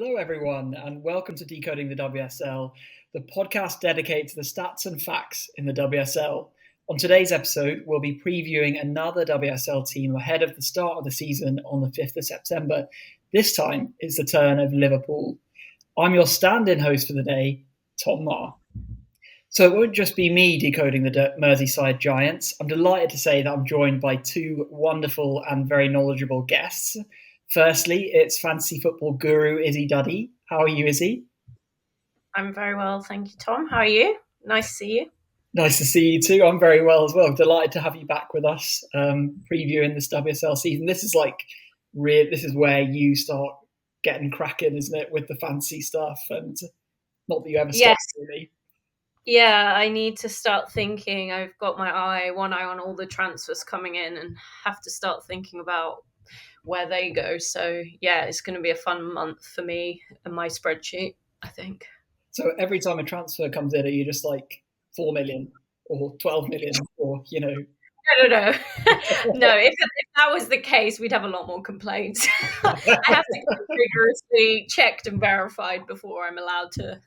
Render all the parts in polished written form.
Hello, everyone, and welcome to Decoding the WSL, the podcast dedicated to the stats and facts in the WSL. On today's episode, we'll be previewing another WSL team ahead of the start of the season on the 5th of September. This time, it's the turn of Liverpool. I'm your stand-in host for the day, Tom Maher. So it won't just be me decoding the Merseyside Giants. I'm delighted to say that I'm joined by two wonderful and very knowledgeable guests. Firstly, it's fantasy football guru Izzy Duddy. How are you, Izzy? I'm very well, thank you, Tom. How are you? Nice to see you. Nice to see you too. I'm very well as well. Delighted to have you back with us, previewing this WSL season. This is this is where you start getting cracking, isn't it, with the fantasy stuff? And not that you ever stop, really. Yeah, I need to start thinking. I've got one eye on all the transfers coming in and have to start thinking about where they go. So yeah, it's going to be a fun month for me and my spreadsheet, I think. So every time a transfer comes in, are you just like 4 million or 12 million or, No. No, if that was the case, we'd have a lot more complaints. I have to get rigorously checked and verified before I'm allowed to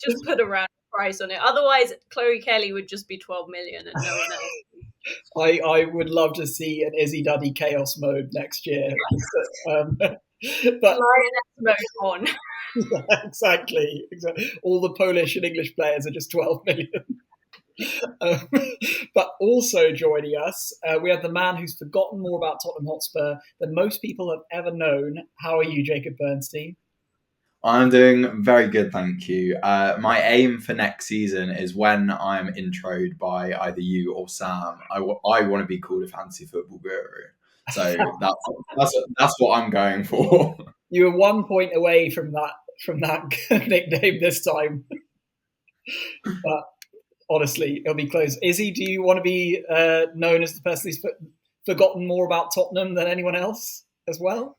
just put a random price on it. Otherwise, Chloe Kelly would just be 12 million and no one else. I would love to see an Izzy Duddy chaos mode next year. But Lioness mode on. Yeah, exactly. All the Polish and English players are just 12 million. But also joining us, we have the man who's forgotten more about Tottenham Hotspur than most people have ever known. How are you, Jacob Bernstein? I'm doing very good, thank you. My aim for next season is when I'm introed by either you or Sam, I want to be called a fantasy football guru. So that's what I'm going for. You were 1 point away from that nickname this time. But honestly, it'll be close. Izzy, do you want to be known as the person who's forgotten more about Tottenham than anyone else as well?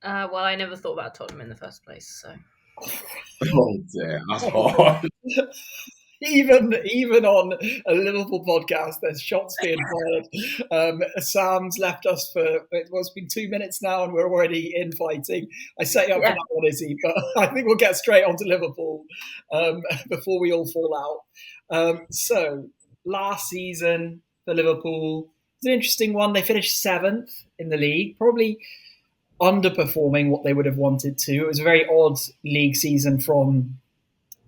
Well, I never thought about Tottenham in the first place, so. Oh dear, that's hard. Even on a Liverpool podcast, there's shots being fired. Sam's left us it's been 2 minutes now and we're already infighting. I set you up for that one, Izzy, but I think we'll get straight onto Liverpool before we all fall out. So last season for Liverpool, it's an interesting one. They finished 7th in the league, probably underperforming what they would have wanted to. It was a very odd league season from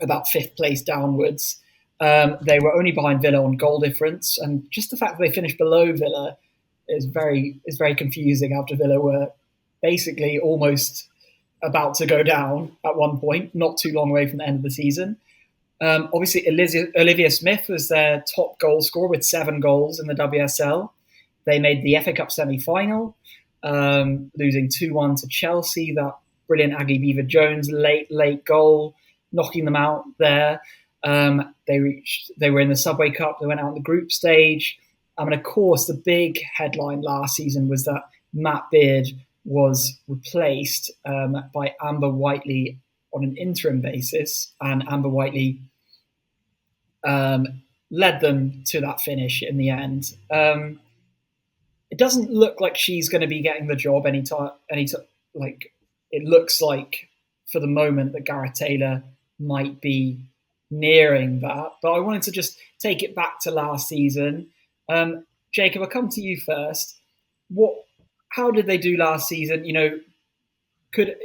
about 5th place downwards. They were only behind Villa on goal difference, and just the fact that they finished below Villa is very confusing after Villa were basically almost about to go down at one point, not too long away from the end of the season. Obviously, Olivia Smith was their top goal scorer with 7 goals in the WSL. They made the FA Cup semi-final, losing 2-1 to Chelsea. That brilliant Aggie Beaver-Jones late goal, knocking them out there. They were in the Subway Cup. They went out in the group stage. And of course, the big headline last season was that Matt Beard was replaced by Amber Whiteley on an interim basis. And Amber Whiteley led them to that finish in the end. It doesn't look like she's going to be getting the job anytime. Like it looks like for the moment that Gareth Taylor might be nearing that. But I wanted to just take it back to last season. Jacob, I'll come to you first. How did they do last season? You know,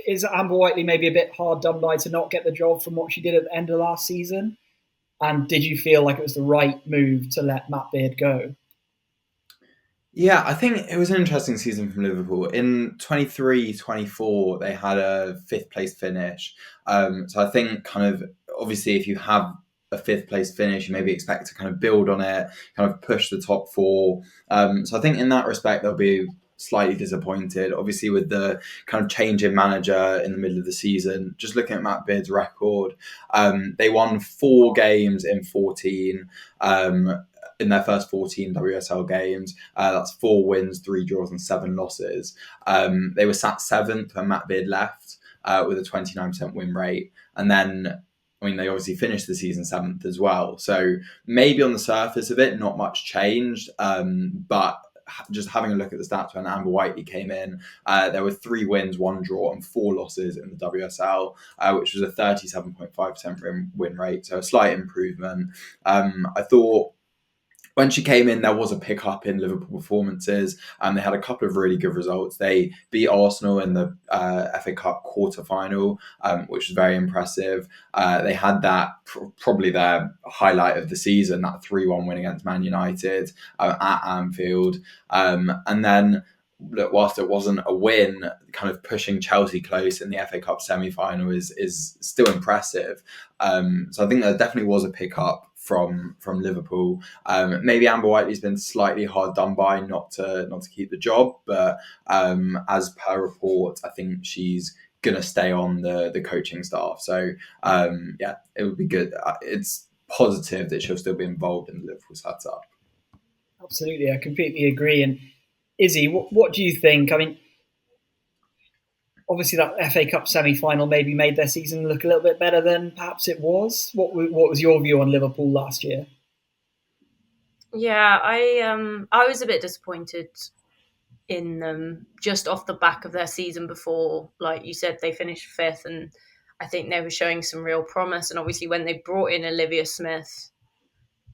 is Amber Whiteley maybe a bit hard done by to not get the job from what she did at the end of last season? And did you feel like it was the right move to let Matt Beard go? Yeah, I think it was an interesting season from Liverpool. In 23-24, they had a 5th place finish. So I think kind of, obviously, if you have a 5th place finish, you maybe expect to kind of build on it, kind of push the top 4. So I think in that respect, they'll be slightly disappointed. Obviously, with the kind of change in manager in the middle of the season, just looking at Matt Beard's record, they won 4 games in 14. In their first 14 WSL games. That's 4 wins, 3 draws and 7 losses. They were sat 7th when Matt Beard left with a 29% win rate. And then, I mean, they obviously finished the season 7th as well. So maybe on the surface of it, not much changed. But just having a look at the stats when Amber Whiteley came in, there were 3 wins, 1 draw, and 4 losses in the WSL, which was a 37.5% win rate, so a slight improvement. I thought when she came in, there was a pickup in Liverpool performances, and they had a couple of really good results. They beat Arsenal in the FA Cup quarter-final, which was very impressive. They had that probably their highlight of the season, that 3-1 win against Man United at Anfield. And then, look, whilst it wasn't a win, kind of pushing Chelsea close in the FA Cup semi-final is still impressive. So I think there definitely was a pickup from Liverpool. Maybe Amber Whiteley's been slightly hard done by not to keep the job, but as per report, I think she's going to stay on the coaching staff. So yeah, it would be good. It's positive that she'll still be involved in the Liverpool setup. Absolutely, I completely agree. And Izzy, what do you think? I mean, obviously that FA Cup semi-final maybe made their season look a little bit better than perhaps it was. What was your view on Liverpool last year? Yeah, I was a bit disappointed in them just off the back of their season before. Like you said, they finished 5th, and I think they were showing some real promise. And obviously when they brought in Olivia Smith,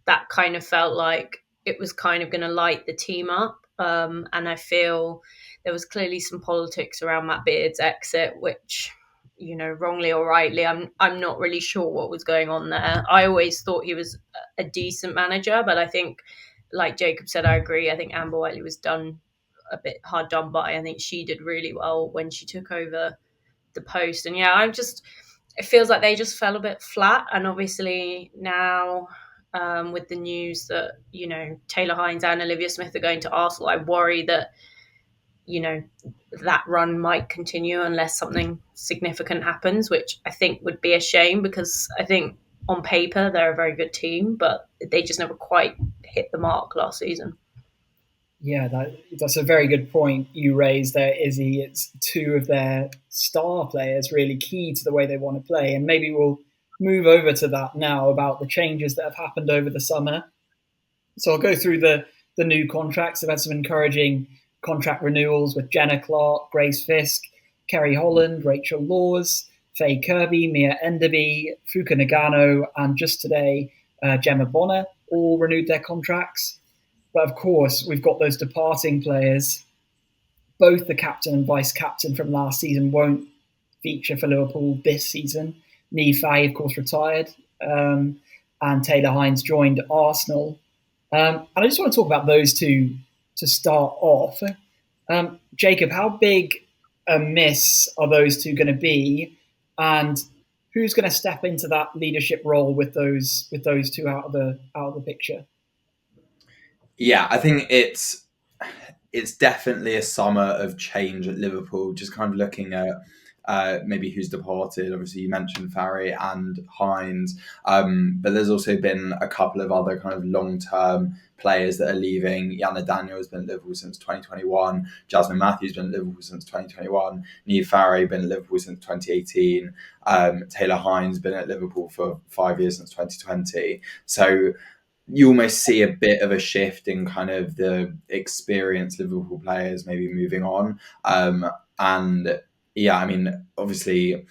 that kind of felt like it was kind of going to light the team up. And I feel there was clearly some politics around Matt Beard's exit, which, you know, wrongly or rightly, I'm not really sure what was going on there. I always thought he was a decent manager, but I think, like Jacob said, I agree. I think Amber Whiteley was done a bit hard done by. I think she did really well when she took over the post. And yeah, it feels like they just fell a bit flat. And obviously now, with the news that, you know, Taylor Hines and Olivia Smith are going to Arsenal, I worry that, you know, that run might continue unless something significant happens, which I think would be a shame, because I think on paper they're a very good team, but they just never quite hit the mark last season. Yeah, that's a very good point you raised there, Izzy. It's 2 of their star players really key to the way they want to play. And maybe we'll move over to that now about the changes that have happened over the summer. So I'll go through the new contracts. They've had some encouraging contract renewals with Jenna Clark, Grace Fisk, Kerry Holland, Rachel Laws, Faye Kirby, Mia Enderby, Fuka Nagano, and just today, Gemma Bonner all renewed their contracts. But of course, we've got those departing players. Both the captain and vice-captain from last season won't feature for Liverpool this season. Nee Faye, of course, retired, and Taylor Hines joined Arsenal. And I just want to talk about those 2 to start off. Jacob, how big a miss are those 2 going to be? And who's going to step into that leadership role with those 2 out of the picture? Yeah, I think it's definitely a summer of change at Liverpool. Just kind of looking at maybe who's departed. Obviously, you mentioned Farry and Hines, but there's also been a couple of other kind of long-term players that are leaving. Yana Daniel has been at Liverpool since 2021. Jasmine Matthews has been at Liverpool since 2021. Neve Farry been at Liverpool since 2018. Taylor Hines been at Liverpool for 5 years since 2020. So you almost see a bit of a shift in kind of the experienced Liverpool players maybe moving on. And yeah, I mean, obviously,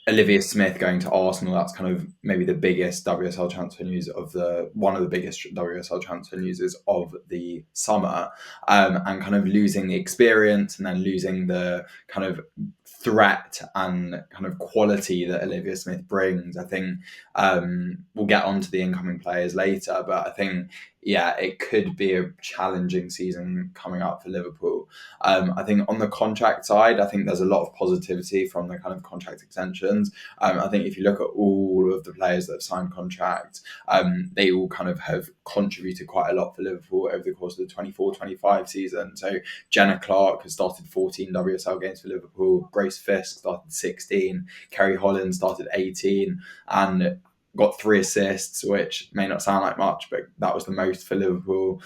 Olivia Smith going to Arsenal, that's kind of maybe the biggest WSL transfer news one of the biggest WSL transfer news of the summer, and kind of losing the experience and then losing the kind of threat and kind of quality that Olivia Smith brings. I think we'll get onto the incoming players later, but I think, yeah, it could be a challenging season coming up for Liverpool. I think on the contract side, I think there's a lot of positivity from the kind of contract extensions. I think if you look at all of the players that have signed contracts, they all kind of have contributed quite a lot for Liverpool over the course of the 24-25 season. So Jenna Clark has started 14 WSL games for Liverpool. Grace Fisk started 16. Kerry Holland started 18. And got 3 assists, which may not sound like much, but that was the most for Liverpool.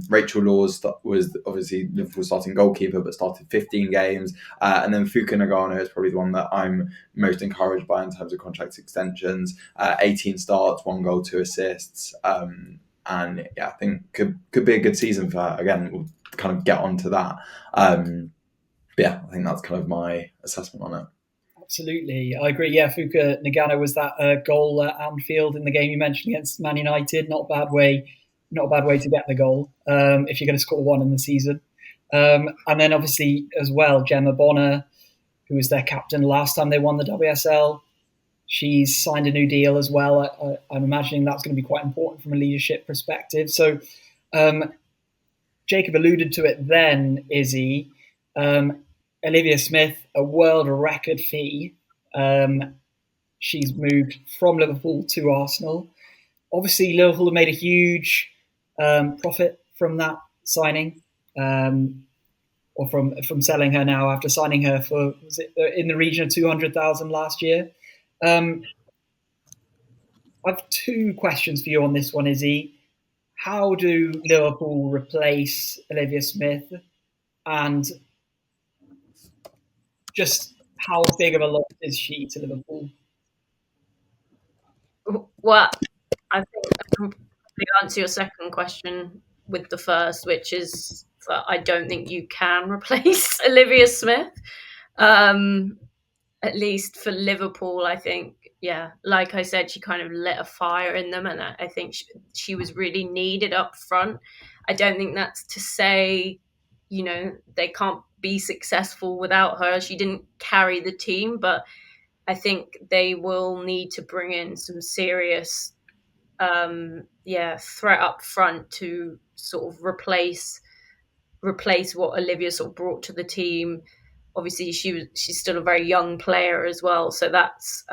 Rachel Laws was obviously Liverpool's starting goalkeeper, but started 15 games. And then Fuka Nagano is probably the one that I'm most encouraged by in terms of contract extensions. 18 starts, 1 goal, 2 assists. And yeah, I think could be a good season for her. Again, we'll kind of get onto that. But yeah, I think that's kind of my assessment on it. Absolutely, I agree. Yeah, Fuka Nagano was that goal at Anfield in the game you mentioned against Man United. Not a bad way to get the goal if you're going to score one in the season. And then obviously as well, Gemma Bonner, who was their captain last time they won the WSL. She's signed a new deal as well. I'm imagining that's going to be quite important from a leadership perspective. So Jacob alluded to it then, Izzy. Olivia Smith, a world record fee. She's moved from Liverpool to Arsenal. Obviously, Liverpool have made a huge profit from that signing, or from selling her now after signing her for, was it in the region of 200,000 last year. I have two questions for you on this one, Izzy. How do Liverpool replace Olivia Smith, and just how big of a loss is she to Liverpool? Well, I think I can probably answer your second question with the first, which is that I don't think you can replace Olivia Smith. At least for Liverpool, I think, yeah, like I said, she kind of lit a fire in them, and I think she was really needed up front. I don't think that's to say, they can't be successful without her. She didn't carry the team, but I think they will need to bring in some serious, threat up front to sort of replace what Olivia sort of brought to the team. Obviously, she's still a very young player as well, so that's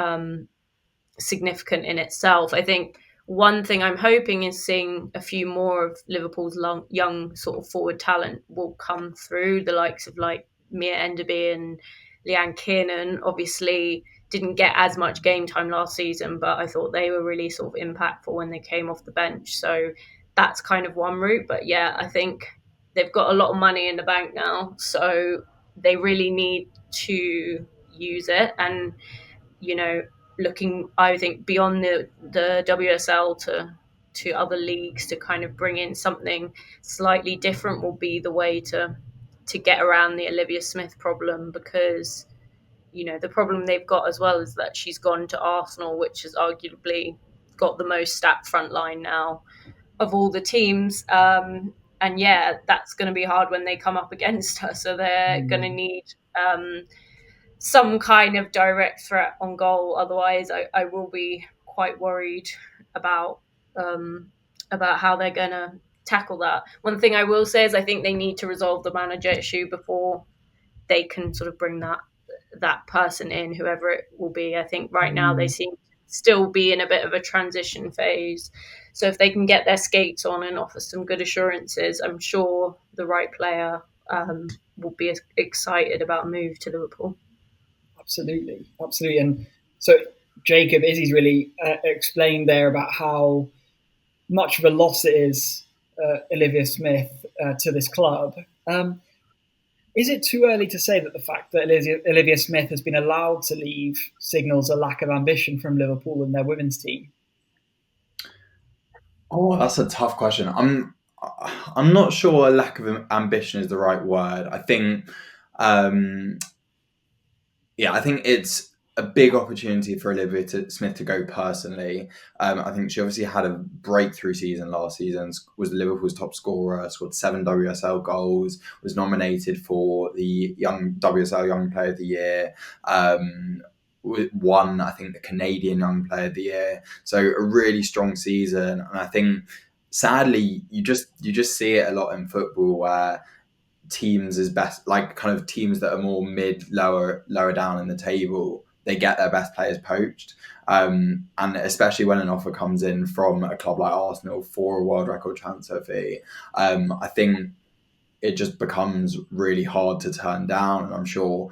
significant in itself. I think one thing I'm hoping is seeing a few more of Liverpool's young sort of forward talent will come through, the likes of like Mia Enderby and Leanne Kiernan. Obviously didn't get as much game time last season, but I thought they were really sort of impactful when they came off the bench. So that's kind of one route. But yeah, I think they've got a lot of money in the bank now, so they really need to use it. And, looking, I think, beyond the WSL to other leagues to kind of bring in something slightly different will be the way to get around the Olivia Smith problem, because the problem they've got as well is that she's gone to Arsenal, which has arguably got the most stacked front line now of all the teams. And yeah, that's going to be hard when they come up against her. So they're going to need some kind of direct threat on goal. Otherwise, I will be quite worried about how they're going to tackle that. One thing I will say is I think they need to resolve the manager issue before they can sort of bring that person in, whoever it will be. I think right now they seem to still be in a bit of a transition phase. So if they can get their skates on and offer some good assurances, I'm sure the right player will be excited about a move to Liverpool. Absolutely. And so Jacob, Izzy's really explained there about how much of a loss it is, Olivia Smith, to this club. Is it too early to say that the fact that Olivia Smith has been allowed to leave signals a lack of ambition from Liverpool and their women's team? Oh, that's a tough question. I'm not sure a lack of ambition is the right word. I think, I think it's a big opportunity for Olivia Smith to go personally. I think she obviously had a breakthrough season last season, was Liverpool's top scorer, scored 7 WSL goals, was nominated for the WSL Young Player of the Year, won, I think, the Canadian Young Player of the Year. So a really strong season. And I think, sadly, you just see it a lot in football where teams is best, like kind of teams that are more lower down in the table, they get their best players poached. And especially when an offer comes in from a club like Arsenal for a world record transfer fee, I think it just becomes really hard to turn down. And I'm sure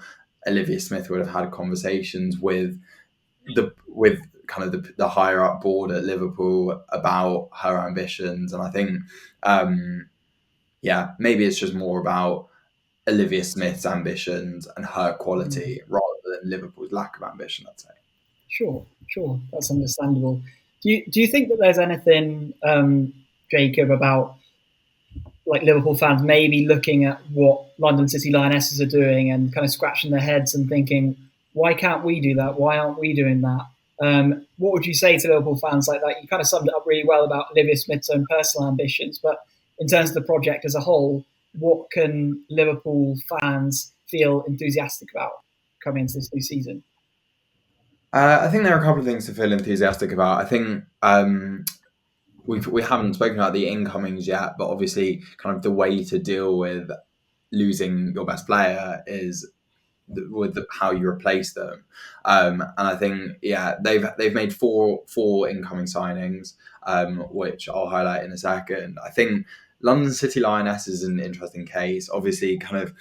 Olivia Smith would have had conversations with kind of the higher up board at Liverpool about her ambitions. And I think, maybe it's just more about Olivia Smith's ambitions and her quality rather than Liverpool's lack of ambition, I'd say. Sure. That's understandable. Do you think that there's anything, Jacob, about like Liverpool fans maybe looking at what London City Lionesses are doing and kind of scratching their heads and thinking, why can't we do that? Why aren't we doing that? What would you say to Liverpool fans like that? You kind of summed it up really well about Olivia Smith's own personal ambitions, but in terms of the project as a whole, what can Liverpool fans feel enthusiastic about coming into this new season? I think there are a couple of things to feel enthusiastic about. I think we haven't spoken about the incomings yet, but obviously, kind of the way to deal with losing your best player is with how you replace them. And I think they've made four incoming signings, which I'll highlight in a second. I think London City Lioness is an interesting case. Obviously, kind of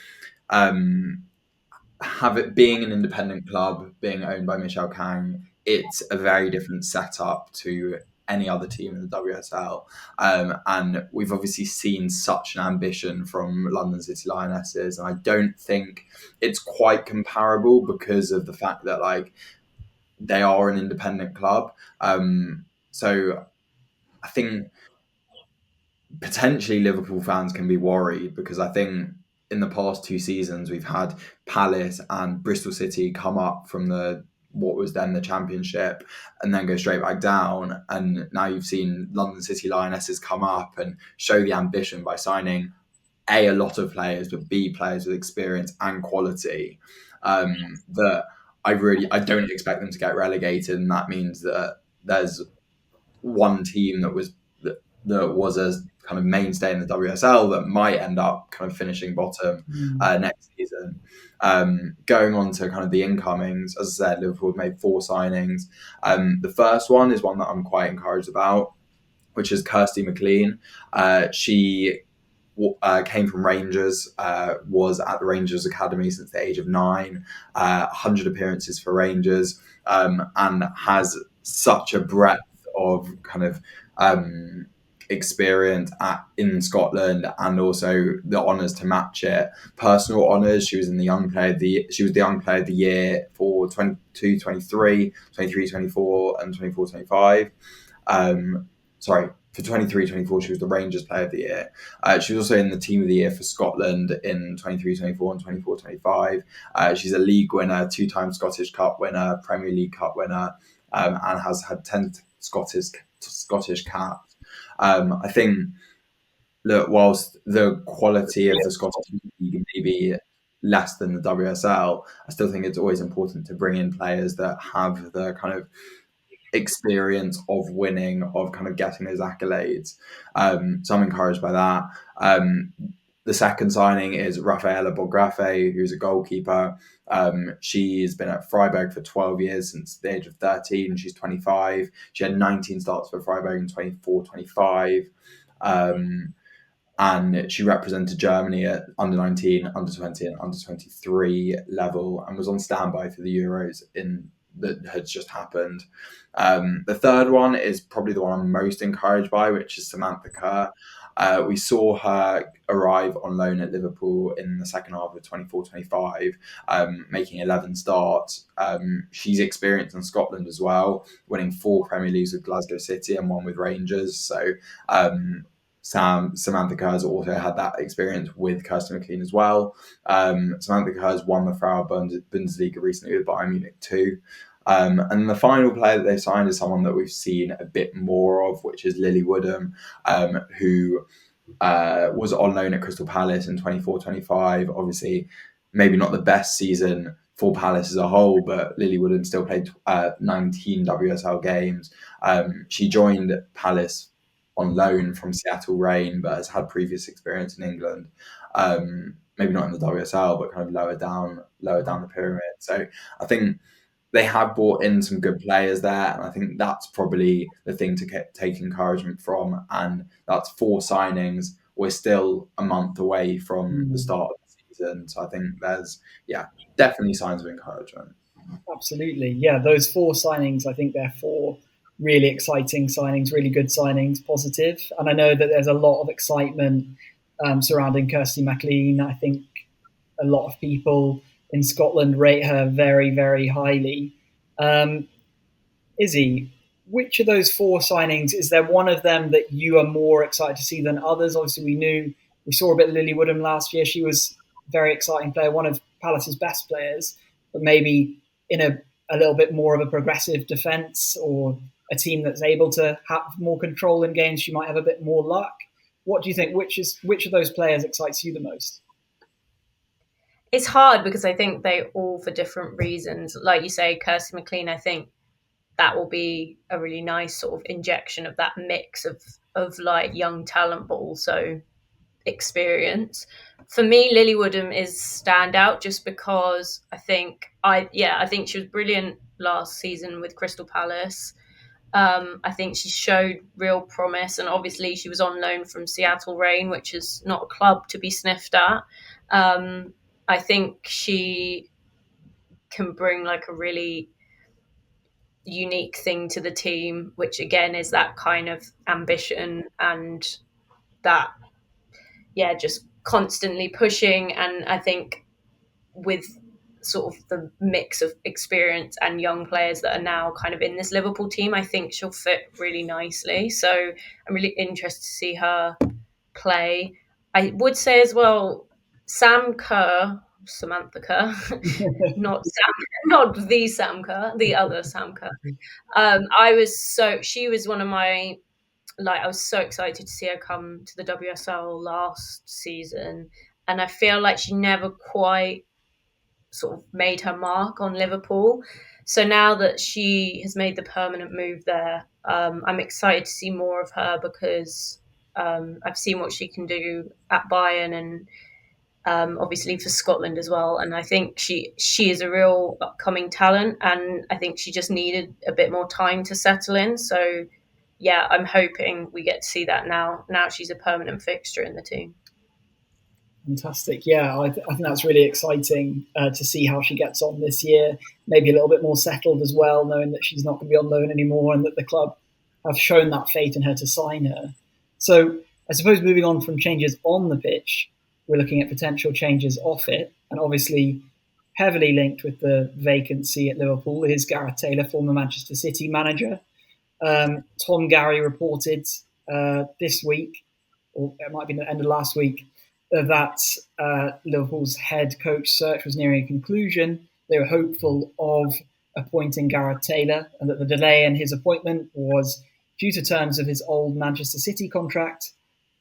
have it being an independent club, being owned by Michelle Kang, it's a very different setup to any other team in the WSL. And we've obviously seen such an ambition from London City Lionesses. And I don't think it's quite comparable because of the fact that like they are an independent club. So I think potentially Liverpool fans can be worried because I think in the past 2 seasons we've had Palace and Bristol City come up from what was then the Championship and then go straight back down, and now you've seen London City Lionesses come up and show the ambition by signing a lot of players, but B, players with experience and quality, that I don't expect them to get relegated, and that means that there's one team that was a kind of mainstay in the WSL that might end up kind of finishing bottom next season. Going on to kind of the incomings, as I said, Liverpool have made 4 signings. The first one is one that I'm quite encouraged about, which is Kirsty McLean. She came from Rangers, was at the Rangers Academy since the age of 9, 100 appearances for Rangers, and has such a breadth of kind of experience in Scotland, and also the honours to match it. Personal honours, she was the young player of the year for 22-23, 23-24 and 24-25. For 23-24, she was the Rangers Player of the Year. She was also in the Team of the Year for Scotland in 23-24 and 24-25. She's a league winner, 2-time Scottish Cup winner, Premier League Cup winner, and has had 10 Scottish caps. I think, look, whilst the quality of the Scottish League may be less than the WSL, I still think it's always important to bring in players that have the kind of experience of winning, of kind of getting those accolades. So I'm encouraged by that. The second signing is Rafaela Bografe, who's a goalkeeper. She's been at Freiburg for 12 years, since the age of 13. She's 25. She had 19 starts for Freiburg in 24-25. And she represented Germany at under 19, under 20, and under 23 level, and was on standby for the Euros that had just happened. The third one is probably the one I'm most encouraged by, which is Samantha Kerr. We saw her arrive on loan at Liverpool in the second half of 24-25, making 11 starts. She's experienced in Scotland as well, winning 4 Premier Leagues with Glasgow City and 1 with Rangers. So Samantha Kerr has also had that experience with Kirsty McLean as well. Samantha Kerr has won the Frauen Bundesliga recently with Bayern Munich too. And the final player that they signed is someone that we've seen a bit more of, which is Lily Woodham, who was on loan at Crystal Palace in 24-25. Obviously, maybe not the best season for Palace as a whole, but Lily Woodham still played 19 WSL games. She joined Palace on loan from Seattle Reign, but has had previous experience in England. Maybe not in the WSL, but kind of lower down the pyramid. So I think they have brought in some good players there, and I think that's probably the thing to take encouragement from. And that's 4 signings. We're still a month away from the start of the season, so I think there's definitely signs of encouragement. Absolutely, yeah. Those 4 signings, I think they're 4 really exciting signings, really good signings, positive. And I know that there's a lot of excitement surrounding Kirsty McLean. I think a lot of people in Scotland rate her very, very highly. Izzy, which of those 4 signings, is there one of them that you are more excited to see than others? Obviously, we knew We saw a bit of Lily Woodham last year. She was a very exciting player, one of Palace's best players, but maybe in a little bit more of a progressive defence or a team that's able to have more control in games, she might have a bit more luck. What do you think? Which of those players excites you the most? It's hard because I think they all for different reasons. Like you say, Kirsty McLean, I think that will be a really nice sort of injection of that mix of like young talent, but also experience. For me, Lily Woodham is standout just because I think she was brilliant last season with Crystal Palace. I think she showed real promise, and obviously she was on loan from Seattle Reign, which is not a club to be sniffed at. I think she can bring like a really unique thing to the team, which again is that kind of ambition and that, just constantly pushing. And I think with sort of the mix of experience and young players that are now kind of in this Liverpool team, I think she'll fit really nicely. So I'm really interested to see her play. I would say as well, Samantha Kerr, not the Sam Kerr, the other Sam Kerr. She was one of my, I was so excited to see her come to the WSL last season, and I feel like she never quite sort of made her mark on Liverpool. So now that she has made the permanent move there, I'm excited to see more of her because I've seen what she can do at Bayern and obviously for Scotland as well. And I think she is a real upcoming talent, and I think she just needed a bit more time to settle in. So yeah, I'm hoping we get to see that now. Now she's a permanent fixture in the team. Fantastic. Yeah, I think that's really exciting to see how she gets on this year. Maybe a little bit more settled as well, knowing that she's not going to be on loan anymore and that the club have shown that faith in her to sign her. So I suppose moving on from changes on the pitch, we're looking at potential changes off it. And obviously, heavily linked with the vacancy at Liverpool is Gareth Taylor, former Manchester City manager. Tom Gary reported this week, or it might be the end of last week, that Liverpool's head coach search was nearing a conclusion. They were hopeful of appointing Gareth Taylor, and that the delay in his appointment was due to terms of his old Manchester City contract.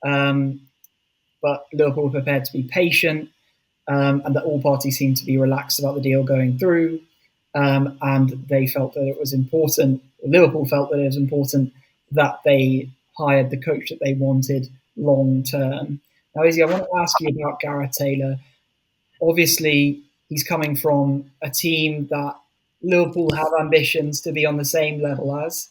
But Liverpool were prepared to be patient, and that all parties seemed to be relaxed about the deal going through. And they felt that it was important, Liverpool felt that it was important that they hired the coach that they wanted long term. Now, Izzy, I want to ask you about Gareth Taylor. Obviously, he's coming from a team that Liverpool have ambitions to be on the same level as.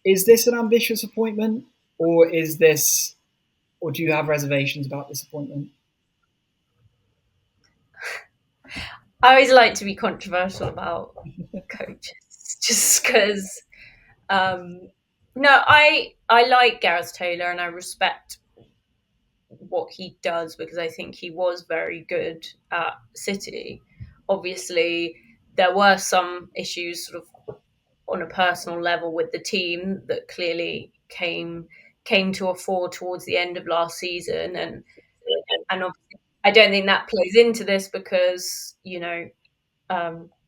Is this an ambitious appointment, or do you have reservations about this appointment? I always like to be controversial about coaches, just because. No, I like Gareth Taylor and I respect what he does because I think he was very good at City. Obviously, there were some issues sort of on a personal level with the team that clearly came to a fore towards the end of last season, and obviously, I don't think that plays into this because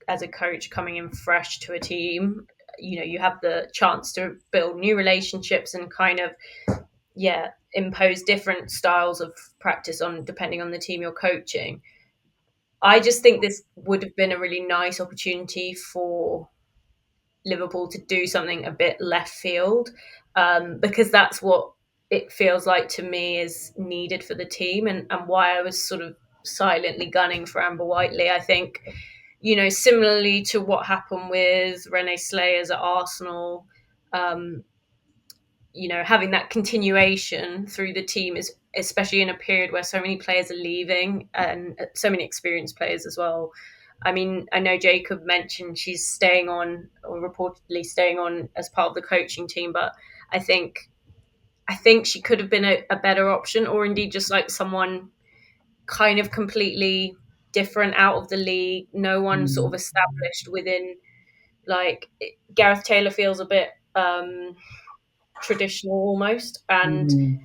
as a coach coming in fresh to a team, you have the chance to build new relationships and kind of impose different styles of practice on depending on the team you're coaching. I just think this would have been a really nice opportunity for Liverpool to do something a bit left field, because that's what it feels like to me is needed for the team, and why I was sort of silently gunning for Amber Whiteley. I think, similarly to what happened with Renee Slayers at Arsenal, having that continuation through the team is, especially in a period where so many players are leaving and so many experienced players as well. I mean, I know Jacob mentioned she's staying on, or reportedly staying on as part of the coaching team, but I think she could have been a better option, or indeed just like someone kind of completely different out of the league. No one sort of established within, like, Gareth Taylor feels a bit traditional almost, and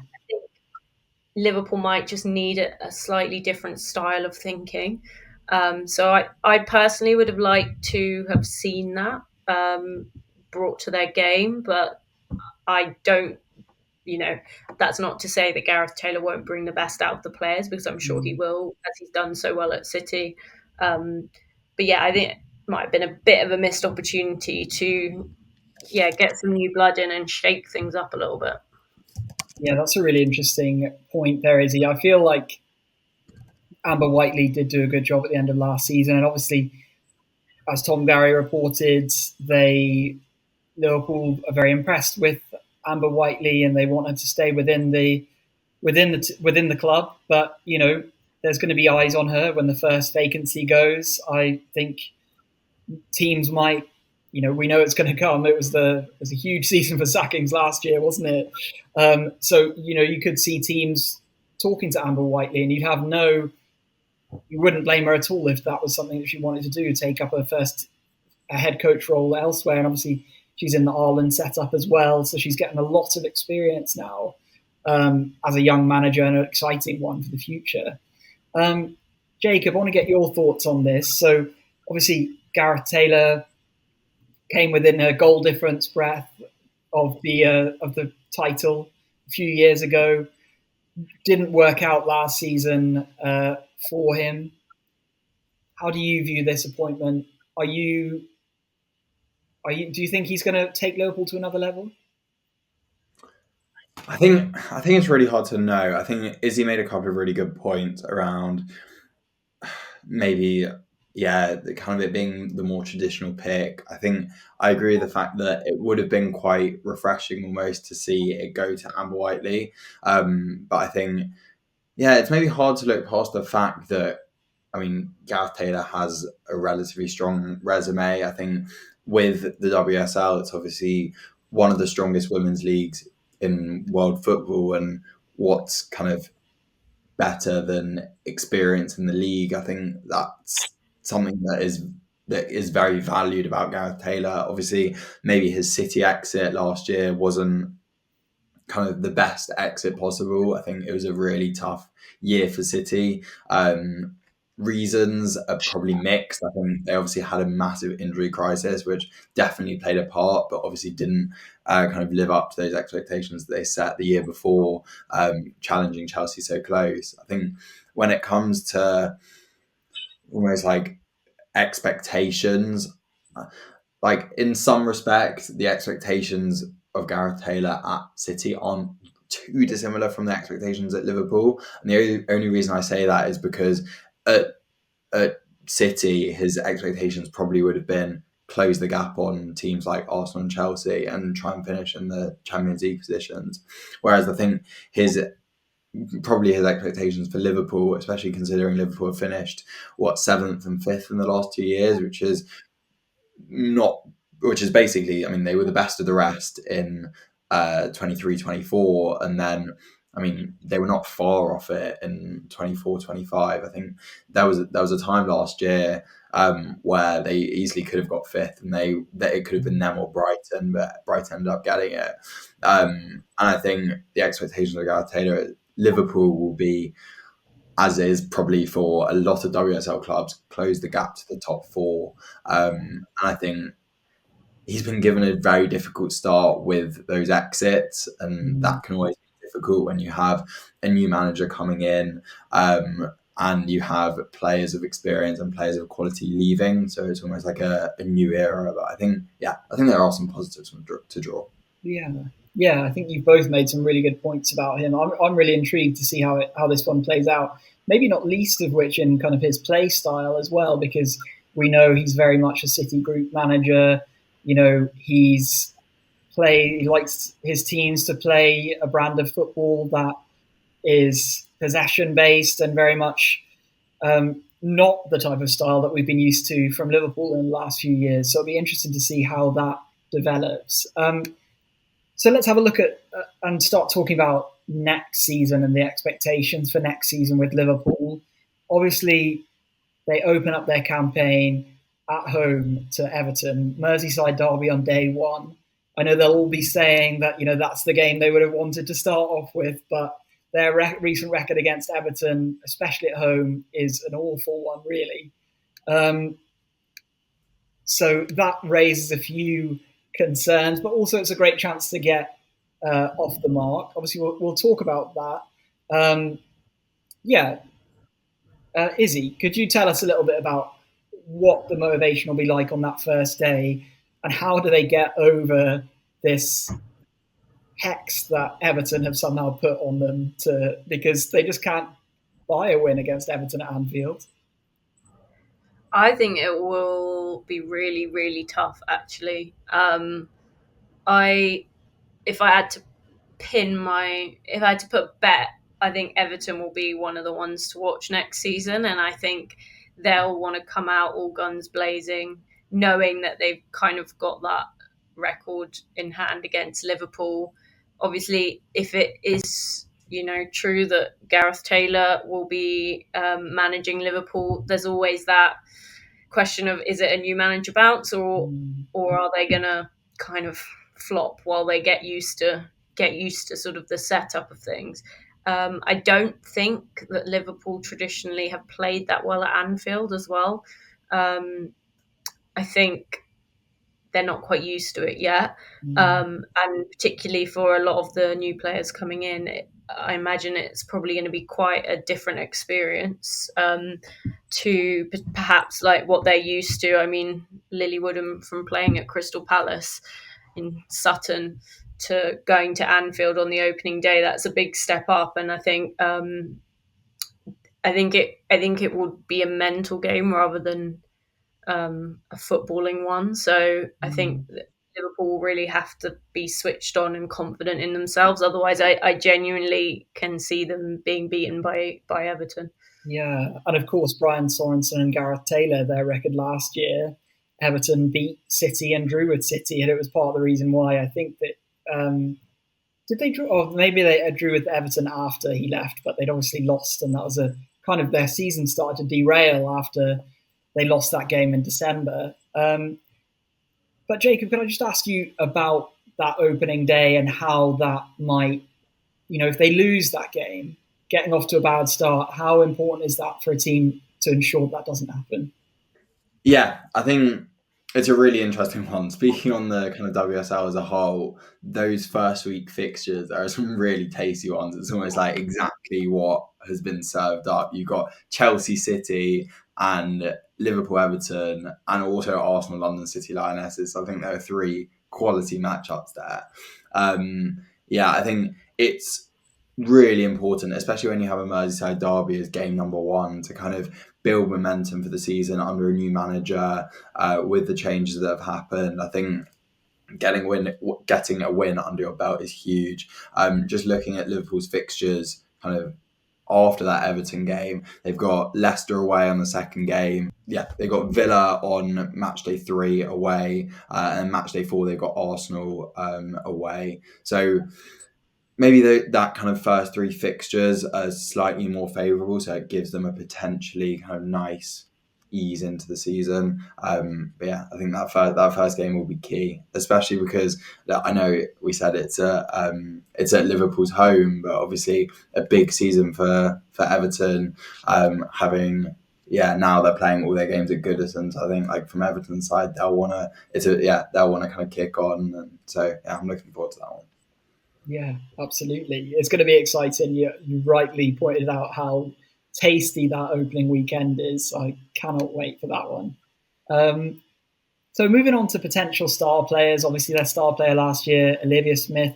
Liverpool might just need a slightly different style of thinking. So I personally would have liked to have seen that brought to their game, but I don't, that's not to say that Gareth Taylor won't bring the best out of the players, because I'm sure he will, as he's done so well at City. But yeah, I think it might have been a bit of a missed opportunity to, get some new blood in and shake things up a little bit. Yeah, that's a really interesting point there, Izzy. I feel like Amber Whiteley did do a good job at the end of last season, and obviously, as Tom Gary reported, Liverpool are very impressed with Amber Whiteley, and they want her to stay within the club. But there's going to be eyes on her when the first vacancy goes. I think teams might. We know it's going to come. It was a huge season for sackings last year, wasn't it? So you could see teams talking to Amber Whiteley, and you wouldn't blame her at all if that was something that she wanted to do, take up a head coach role elsewhere. And obviously she's in the Ireland setup as well, so she's getting a lot of experience now as a young manager, and an exciting one for the future. Jacob, I want to get your thoughts on this. So obviously Gareth Taylor came within a goal difference breath of the title a few years ago. Didn't work out last season for him. How do you view this appointment? Do you think he's going to take Liverpool to another level? I think it's really hard to know. I think Izzy made a couple of really good points around maybe, kind of it being the more traditional pick. I think I agree with the fact that it would have been quite refreshing almost to see it go to Amber Whiteley. But I think, it's maybe hard to look past the fact that, Gareth Taylor has a relatively strong resume. I think with the WSL, it's obviously one of the strongest women's leagues in world football, and what's kind of better than experience in the league. I think that's something that is very valued about Gareth Taylor. Obviously, maybe his City exit last year wasn't kind of the best exit possible. I think it was a really tough year for City. Reasons are probably mixed. I think they obviously had a massive injury crisis, which definitely played a part, but obviously didn't kind of live up to those expectations that they set the year before, challenging Chelsea so close. I think when it comes to almost like expectations, like in some respects, the expectations of Gareth Taylor at City aren't too dissimilar from the expectations at Liverpool. And the only reason I say that is because at City, his expectations probably would have been close the gap on teams like Arsenal and Chelsea and try and finish in the Champions League positions. Whereas I think his expectations for Liverpool, especially considering Liverpool have finished 7th and 5th in the last 2 years, which is basically, they were the best of the rest in 23-24, and then they were not far off it in 24-25. I think there was a time last year where they easily could have got 5th, and it could have been them or Brighton, but Brighton ended up getting it. And I think the expectations of Gareth Taylor at Liverpool will be, as is probably for a lot of WSL clubs, close the gap to the top 4. And I think he's been given a very difficult start with those exits, and that can always be difficult when you have a new manager coming in, and you have players of experience and players of quality leaving. So it's almost like a new era. But I think there are some positives to draw. Yeah, I think you've both made some really good points about him. I'm really intrigued to see how this one plays out. Maybe not least of which in kind of his play style as well, because we know he's very much a City group manager. He likes his teams to play a brand of football that is possession-based and very much not the type of style that we've been used to from Liverpool in the last few years. So it'll be interesting to see how that develops. So let's have a look at and start talking about next season and the expectations for next season with Liverpool. Obviously, they open up their campaign at home to Everton, Merseyside derby on day one. I know they'll all be saying that that's the game they would have wanted to start off with, but their recent record against Everton, especially at home, is an awful one, really. So that raises a few concerns, but also it's a great chance to get off the mark. Obviously, we'll talk about that. Izzy, could you tell us a little bit about what the motivation will be like on that first day, and how do they get over this hex that Everton have somehow put on them because they just can't buy a win against Everton at Anfield? I think it will be really, really tough, actually. If I had to if I had to put a bet, I think Everton will be one of the ones to watch next season, and I think they'll want to come out all guns blazing, knowing that they've kind of got that record in hand against Liverpool. Obviously, if it is true that Gareth Taylor will be managing Liverpool, there's always that question of, is it a new manager bounce, or are they gonna kind of flop while they get used to sort of the setup of things. I don't think that Liverpool traditionally have played that well at Anfield as well. I think they're not quite used to it yet. And particularly for a lot of the new players coming in, I imagine it's probably going to be quite a different experience to perhaps like what they're used to. I mean, Lily Woodham, from playing at Crystal Palace in Sutton to going to Anfield on the opening day, that's a big step up. And I think it would be a mental game rather than a footballing one. So I think that Liverpool will really have to be switched on and confident in themselves. Otherwise, I genuinely can see them being beaten by Everton. Yeah, and of course, Brian Sorensen and Gareth Taylor, their record last year, Everton beat City and drew with City, and it was part of the reason why I think that did they draw? Or maybe they drew with Everton after he left, but they'd obviously lost, and that was a kind of their season started to derail after they lost that game in December. But Jacob, can I just ask you about that opening day and how that might, if they lose that game, getting off to a bad start, how important is that for a team to ensure that doesn't happen? Yeah, I think it's a really interesting one. Speaking on the kind of WSL as a whole, those first week fixtures, there are some really tasty ones. It's almost like exactly what has been served up. You've got Chelsea City and Liverpool Everton, and also Arsenal London City Lionesses. I think there are 3 quality matchups there. I think it's really important, especially when you have a Merseyside derby as game number 1, to kind of build momentum for the season under a new manager with the changes that have happened. I think getting a win under your belt is huge. Just looking at Liverpool's fixtures kind of after that Everton game, they've got Leicester away on the second game. Yeah, they've got Villa on match day 3 away, and match day 4 they've got Arsenal away. So maybe that kind of first 3 fixtures are slightly more favourable, so it gives them a potentially kind of nice ease into the season. But yeah, I think that first game will be key, especially because I know we said it's at Liverpool's home, but obviously a big season for Everton, now they're playing all their games at Goodison. So I think like from Everton's side, they'll want to kind of kick on, and so yeah, I'm looking forward to that one. Yeah, absolutely. It's going to be exciting. You rightly pointed out how tasty that opening weekend is. I cannot wait for that one. So moving on to potential star players. Obviously, their star player last year, Olivia Smith,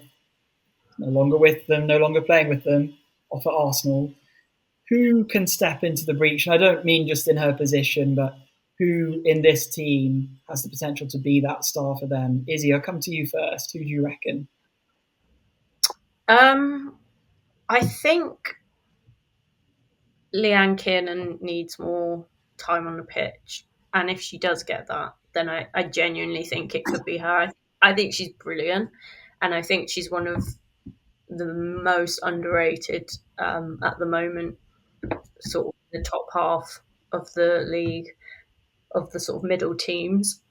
no longer with them, no longer playing with them, off at Arsenal. Who can step into the breach? And I don't mean just in her position, but who in this team has the potential to be that star for them? Izzy, I'll come to you first. Who do you reckon? I think Leanne Kiernan needs more time on the pitch, and if she does get that, then I genuinely think it could be her. I think she's brilliant, and I think she's one of the most underrated at the moment, sort of the top half of the league, of the sort of middle teams.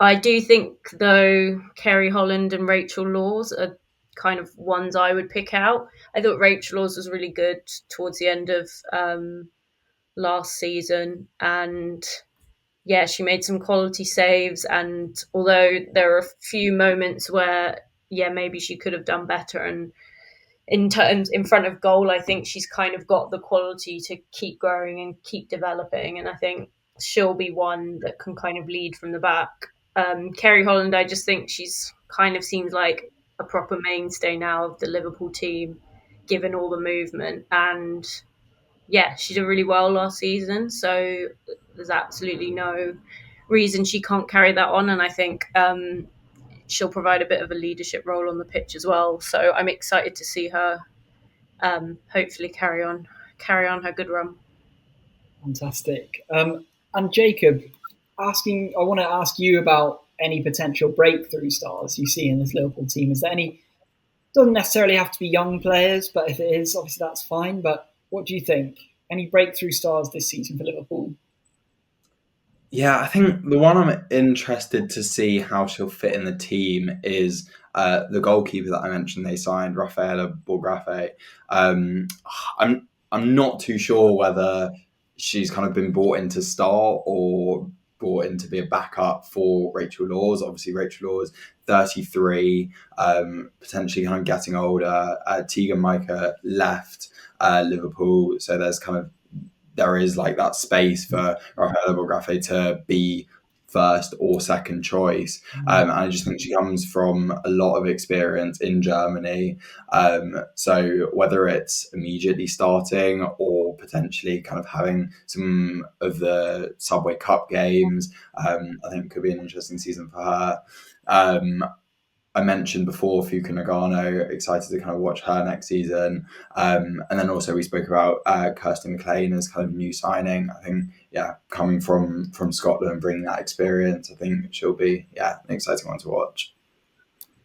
I do think, though, Kerry Holland and Rachel Laws are kind of ones I would pick out. I thought Rachel Laws was really good towards the end of last season, and yeah, she made some quality saves. And although there are a few moments where maybe she could have done better, and in front of goal, I think she's kind of got the quality to keep growing and keep developing. And I think she'll be one that can kind of lead from the back. Kerry Holland, I just think she's kind of seems like a proper mainstay now of the Liverpool team, given all the movement. And yeah, she did really well last season. So there's absolutely no reason she can't carry that on. And I think she'll provide a bit of a leadership role on the pitch as well. So I'm excited to see her hopefully carry on her good run. Fantastic. And Jacob, I want to ask you about any potential breakthrough stars you see in this Liverpool team. Is there any? Doesn't necessarily have to be young players, but if it is, obviously that's fine. But what do you think? Any breakthrough stars this season for Liverpool? Yeah, I think the one I'm interested to see how she'll fit in the team is the goalkeeper that I mentioned they signed, Rafaela Borgrafe. I'm not too sure whether she's kind of been brought in to start or brought in to be a backup for Rachel Laws. Obviously, Rachel Laws, 33, potentially kind of getting older. Tegan Micah left Liverpool, so there is like that space for Rafaela Borgrafe to be first or second choice. And I just think she comes from a lot of experience in Germany. So whether it's immediately starting or potentially kind of having some of the Subway Cup games, I think it could be an interesting season for her. I mentioned before Fuka Nagano, excited to kind of watch her next season. And then also we spoke about Kirsty McLean as kind of new signing. I think, coming from Scotland, bringing that experience, I think she'll be, an exciting one to watch.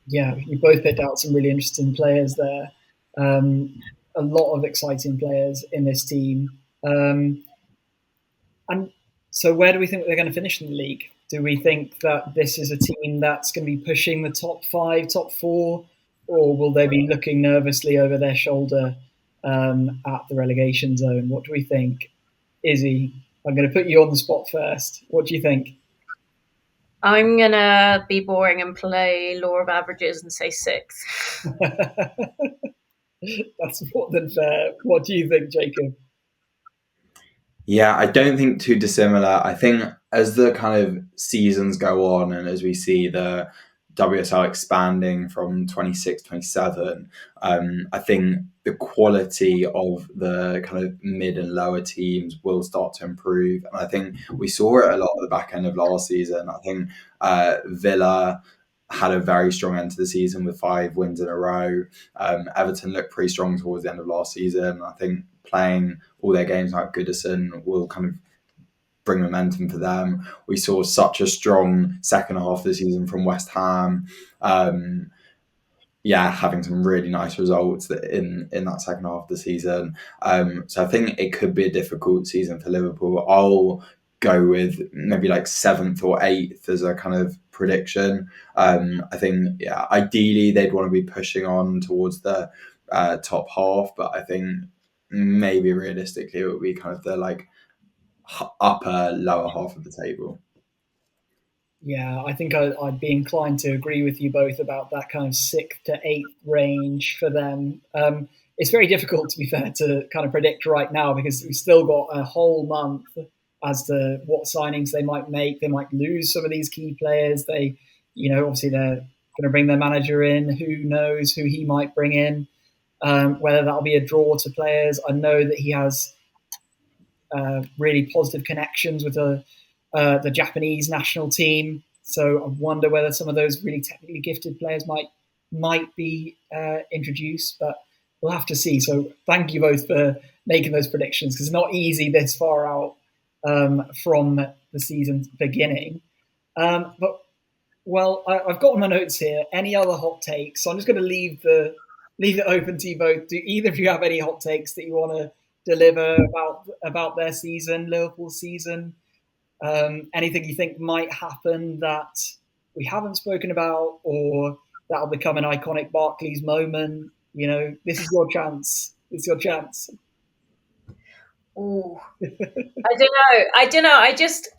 Yeah, you both picked out some really interesting players there. A lot of exciting players in this team. And so where do we think they're going to finish in the league? Do we think that this is a team that's going to be pushing the top 5, top 4, or will they be looking nervously over their shoulder at the relegation zone? What do we think? Izzy, I'm going to put you on the spot first. What do you think? I'm going to be boring and play law of averages and say 6th. That's more than fair. What do you think, Jacob? Yeah, I don't think too dissimilar. I think as the kind of seasons go on and as we see the WSL expanding from 26, 27, I think the quality of the kind of mid and lower teams will start to improve. And I think we saw it a lot at the back end of last season. I think Villa had a very strong end to the season with 5 wins in a row. Everton looked pretty strong towards the end of last season. I think playing all their games like Goodison will kind of bring momentum for them. We saw such a strong second half of the season from West Ham. Having some really nice results in that second half of the season. So I think it could be a difficult season for Liverpool. I'll go with maybe like 7th or 8th as a kind of prediction. I think, ideally they'd want to be pushing on towards the top half, but I think maybe realistically it would be kind of the like upper lower half of the table. Yeah, I think I'd be inclined to agree with you both about that kind of 6th to 8th range for them. It's very difficult, to be fair, to kind of predict right now because we've still got a whole month as to what signings they might make. They might lose some of these key players. Obviously they're going to bring their manager in. Who knows who he might bring in? Whether that'll be a draw to players. I know that he has really positive connections with the Japanese national team. So I wonder whether some of those really technically gifted players might be introduced, but we'll have to see. So thank you both for making those predictions because it's not easy this far out from the season beginning. I've got my notes here. Any other hot takes? So I'm just going to leave it open to you both. Do either of you have any hot takes that you want to deliver about their season, Liverpool's season? Anything you think might happen that we haven't spoken about or that'll become an iconic Barclays moment. You know, this is your chance. It's your chance. Oh, I don't know.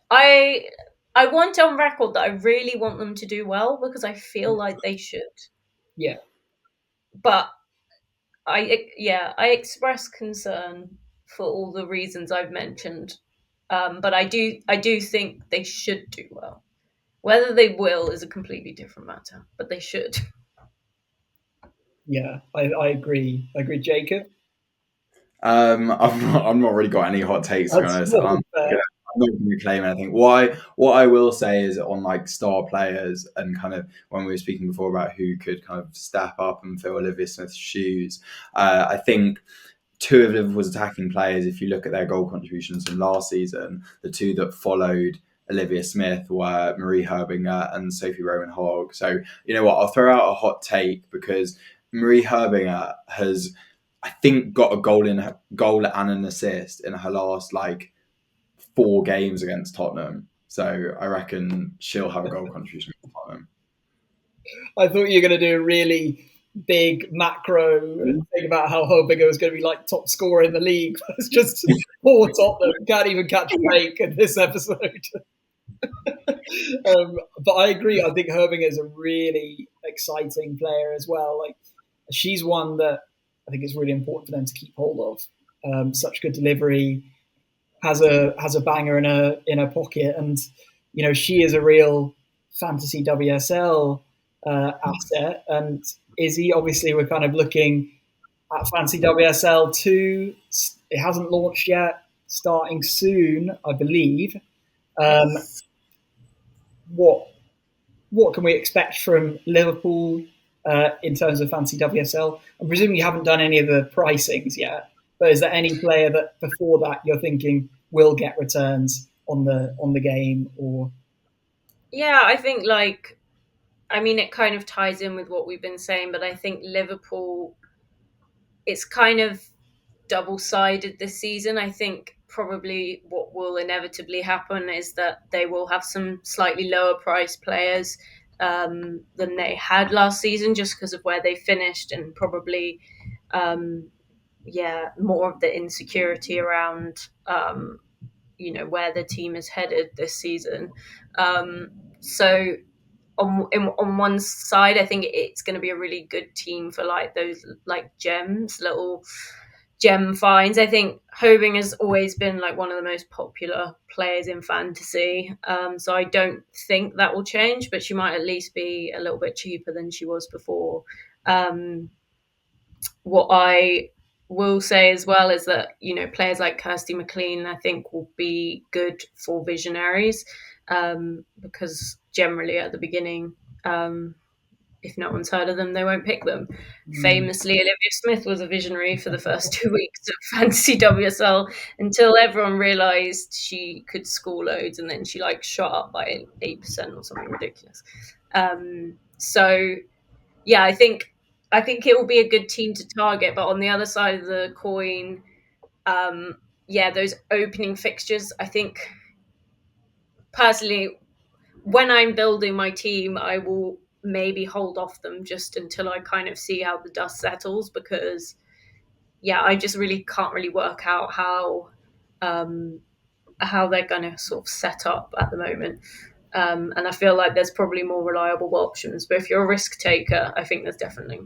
I want on record that I really want them to do well because I feel like they should. Yeah. But I express concern for all the reasons I've mentioned. But I do think they should do well. Whether they will is a completely different matter, but they should. Yeah, I agree. I agree, Jacob. I've not really got any hot takes, to be That's honest. more I'm than fair. not going to claim anything. What I will say is on like star players and kind of when we were speaking before about who could kind of step up and fill Olivia Smith's shoes, I think two of Liverpool's attacking players, if you look at their goal contributions from last season, the two that followed Olivia Smith were Marie Herbinger and Sophie Roman Hogg. So, you know what, I'll throw out a hot take because Marie Herbinger has, I think, got a goal and an assist in her last like 4 games against Tottenham. So I reckon she'll have a goal contribution for Tottenham. I thought you were going to do a really big macro thing about how Herbinger was going to be like top scorer in the league. It's just poor Tottenham can't even catch a break in this episode. But I agree. I think Herbinger is a really exciting player as well. Like she's one that I think it's really important for them to keep hold of. Such good delivery, has a banger in her pocket, and you know she is a real fantasy WSL asset. And Izzy, obviously, we're kind of looking at fantasy WSL 2. It hasn't launched yet. Starting soon, I believe. What can we expect from Liverpool in terms of fancy WSL? I'm presuming you haven't done any of the pricings yet, but is there any player that before that you're thinking will get returns on the game? Or Yeah, I think it kind of ties in with what we've been saying, but I think Liverpool, it's kind of double-sided this season. I think probably what will inevitably happen is that they will have some slightly lower price players than they had last season just because of where they finished and probably more of the insecurity around where the team is headed this season. So on one side, I think it's going to be a really good team for like those like little gem finds. I think Hobing has always been like one of the most popular players in fantasy. So I don't think that will change, but she might at least be a little bit cheaper than she was before. What I will say as well is that, players like Kirsty McLean, I think, will be good for visionaries because generally at the beginning, if no one's heard of them, they won't pick them. Famously, Olivia Smith was a visionary for the first 2 weeks of Fantasy WSL until everyone realised she could score loads, and then she shot up by 8% or something ridiculous. I think it will be a good team to target, but on the other side of the coin, those opening fixtures, I think personally, when I'm building my team, I will maybe hold off them just until I kind of see how the dust settles, because I just really can't really work out how they're going to sort of set up at the moment. And I feel like there's probably more reliable options, but if you're a risk taker, I think there's definitely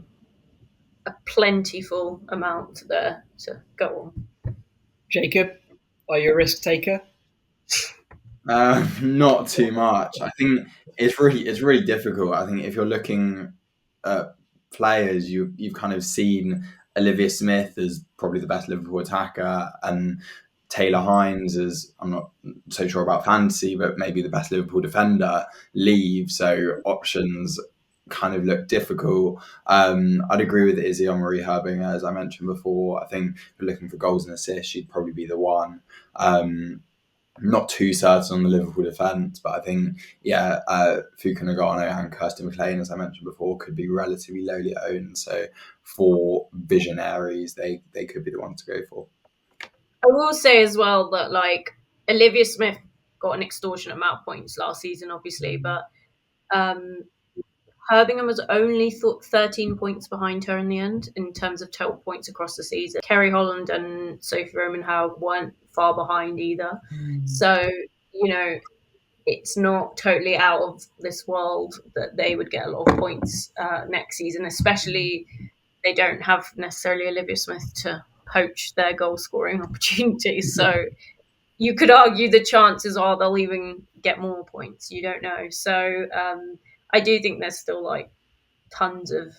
a plentiful amount there to go on. Jacob, are you a risk taker? Not too much. I think it's really difficult. I think if you're looking at players, you've kind of seen Olivia Smith as probably the best Liverpool attacker, and Taylor Hines as, I'm not so sure about fantasy, but maybe the best Liverpool defender, leave. So options kind of look difficult. I'd agree with Izzy on Marie Herbinger, as I mentioned before. I think if you're looking for goals and assists, she'd probably be the one. Not too certain on the Liverpool defence, but I think, Fuka Nagano and Kirsty McLean, as I mentioned before, could be relatively lowly owned. So for visionaries, they could be the ones to go for. I will say as well that Olivia Smith got an extortionate amount of points last season, obviously, but Birmingham was only 13 points behind her in the end in terms of total points across the season. Kerry Holland and Sophie Roman-Howe weren't far behind either. So, it's not totally out of this world that they would get a lot of points next season, especially they don't have necessarily Olivia Smith to poach their goal scoring opportunities. So you could argue the chances are they'll even get more points. You don't know. So I do think there's still like tons of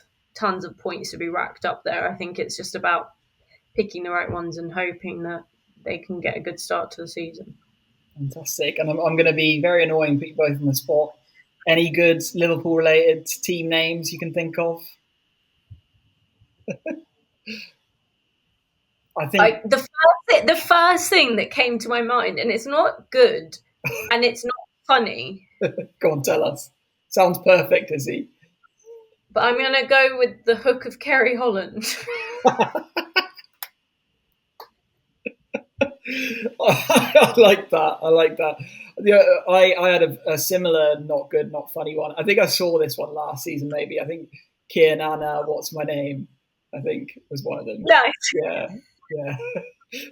points to be racked up there. I think it's just about picking the right ones and hoping that they can get a good start to the season. Fantastic. And I'm going to be very annoying, put you both on the spot. Any good Liverpool-related team names you can think of? I think the first thing that came to my mind, and it's not good, and it's not funny. Go on, tell us. Sounds perfect, Izzy. But I'm going to go with the hook of Kerry Holland. I like that. Yeah, I had a similar not good, not funny one. I think I saw this one last season, maybe. I think Kianana, What's My Name, I think was one of them. Nice. Yeah.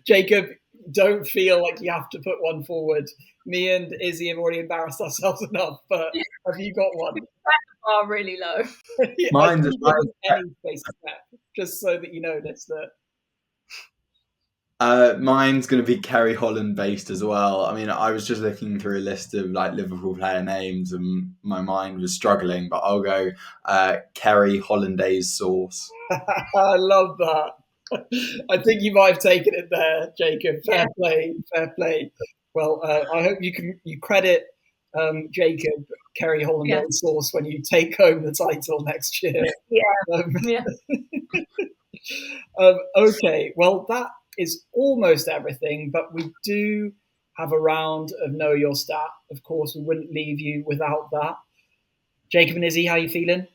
Jacob, don't feel like you have to put one forward. Me and Izzy have already embarrassed ourselves enough, but have you got one? Are really low. Yeah, Mine's any space step, just so that you know that's mine's going to be Kerry Holland based as well. I mean, I was just looking through a list of like Liverpool player names and my mind was struggling, but I'll go Kerry Hollandaise sauce. I love that. I think you might have taken it there, Jacob. Fair play. Well, I hope you credit Jacob Kerry Hollandaise sauce when you take home the title next year. Okay, well, that is almost everything, but we do have a round of Know Your Stat. Of course, we wouldn't leave you without that. Jacob and Izzy, how are you feeling?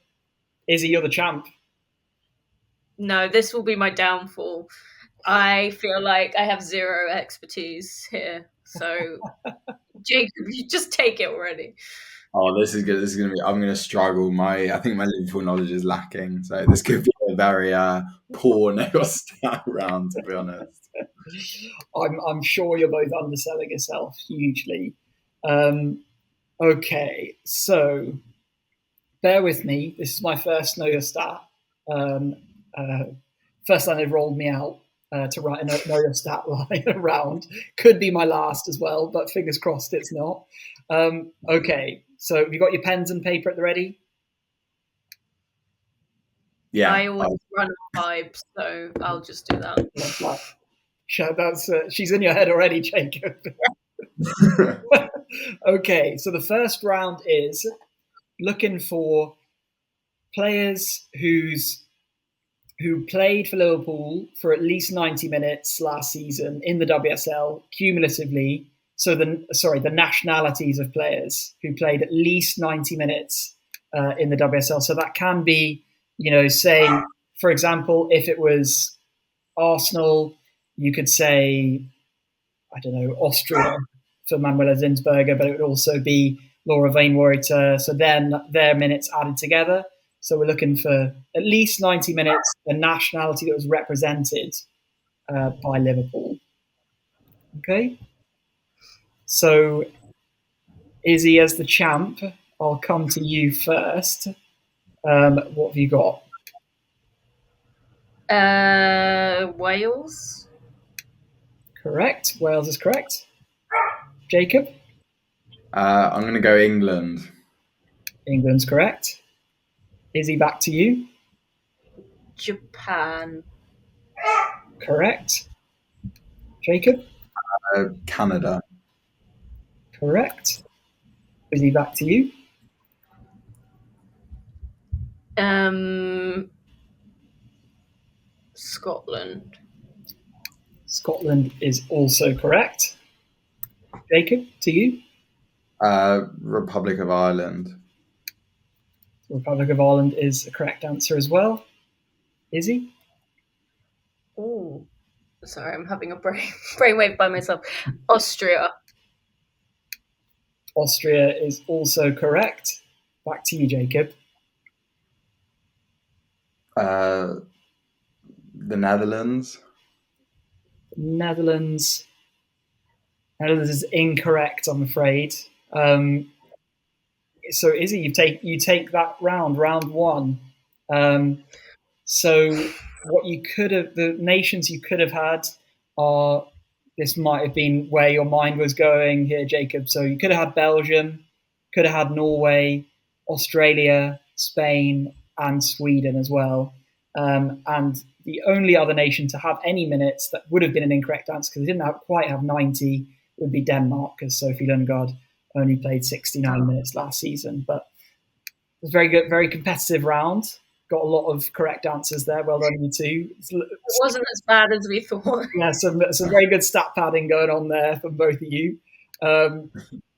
Izzy, you're the champ. No, this will be my downfall. I feel like I have zero expertise here. So, Jacob, you just take it already. Oh, this is good. This is going to be. I'm going to struggle. I think my Liverpool knowledge is lacking. So this could be a very poor Know Your Stat round, to be honest. I'm sure you're both underselling yourself hugely. Okay, so bear with me. This is my first Know Your Stat. First time they've rolled me out to write a Know Your Stat line around. Could be my last as well, but fingers crossed it's not. Okay, so have you got your pens and paper at the ready? Yeah. I always run a vibe, so I'll just do that. She's in your head already, Jacob. Okay, so the first round is looking for players who played for Liverpool for at least 90 minutes last season in the WSL cumulatively. So the nationalities of players who played at least 90 minutes in the WSL. So that can be, say, for example, if it was Arsenal, you could say, I don't know, Austria for Manuela Zinsberger, but it would also be Laura Wainwrighter. So then their minutes added together. So we're looking for at least 90 minutes, a nationality that was represented by Liverpool. Okay. So, Izzy, as the champ, I'll come to you first. What have you got? Wales. Correct. Wales is correct. Jacob? I'm going to go England. England's correct. Izzy, back to you. Japan. Correct. Jacob? Canada. Correct. Izzy, back to you. Scotland. Scotland is also correct. Jacob, to you. Republic of Ireland. Republic of Ireland is the correct answer as well. Izzy? Oh, sorry, I'm having a brainwave by myself. Austria. Austria is also correct. Back to you, Jacob. The Netherlands. Netherlands. Netherlands is incorrect, I'm afraid. So Izzy, you take that round one. So what you could have, the nations you could have had are, this might have been where your mind was going here, Jacob. So you could have had Belgium, could have had Norway, Australia, Spain, and Sweden as well. And the only other nation to have any minutes that would have been an incorrect answer, because they didn't quite have 90, would be Denmark, because Sophie Lundgaard only played 69 minutes last season. But it was very good, very competitive round. Got a lot of correct answers there. Well done, you two. It wasn't as bad as we thought. Yeah, some very good stat padding going on there from both of you.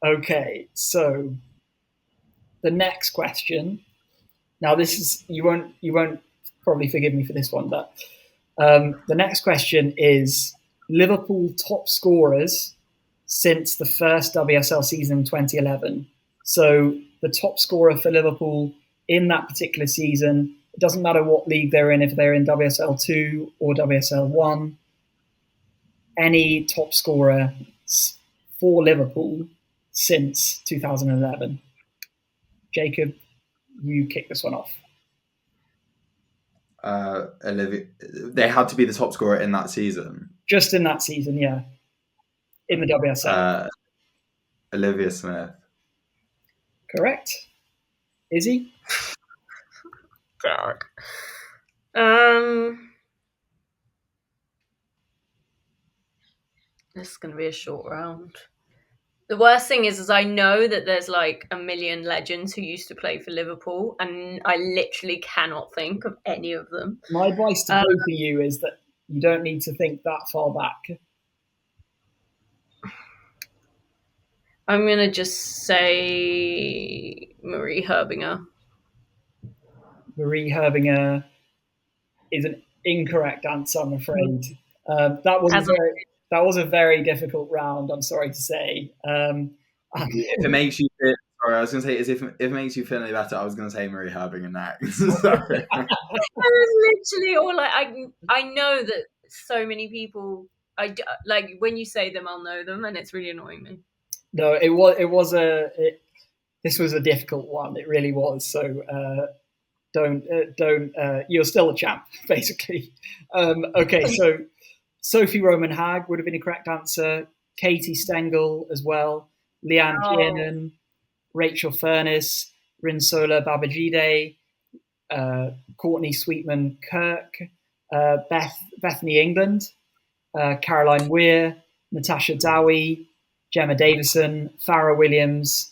Okay, so the next question. Now, this is you won't probably forgive me for this one, but the next question is Liverpool top scorers since the first WSL season in 2011. So the top scorer for Liverpool in that particular season, it doesn't matter what league they're in, if they're in WSL 2 or WSL 1, any top scorer for Liverpool since 2011. Jacob, you kick this one off. Olivia, they had to be the top scorer in that season. Just in that season, yeah. In the WSL. Olivia Smith. Correct. Izzy? God. This is going to be a short round. The worst thing is I know that there's like a million legends who used to play for Liverpool, and I literally cannot think of any of them. My advice to both of you is that you don't need to think that far back. I'm going to just say Marie Herbinger. Marie Herbinger is an incorrect answer, I'm afraid. That was a very difficult round, I'm sorry to say. If it makes you feel, sorry, I was going to say, if it makes you feel any better, I was going to say Marie Herbinger next. Sorry. That is literally all I know that so many people, like when you say them, I'll know them, and it's really annoying me. No, this was a difficult one. It really was. So don't. You're still a champ, basically. Okay, so Sophie Roman Hag would have been a correct answer. Katie Stengel as well. Leanne Kiernan, Rachel Furness, Rinsola Babajide, Courtney Sweetman Kirk, Bethany England, Caroline Weir, Natasha Dowie, Gemma Davison, Farrah Williams,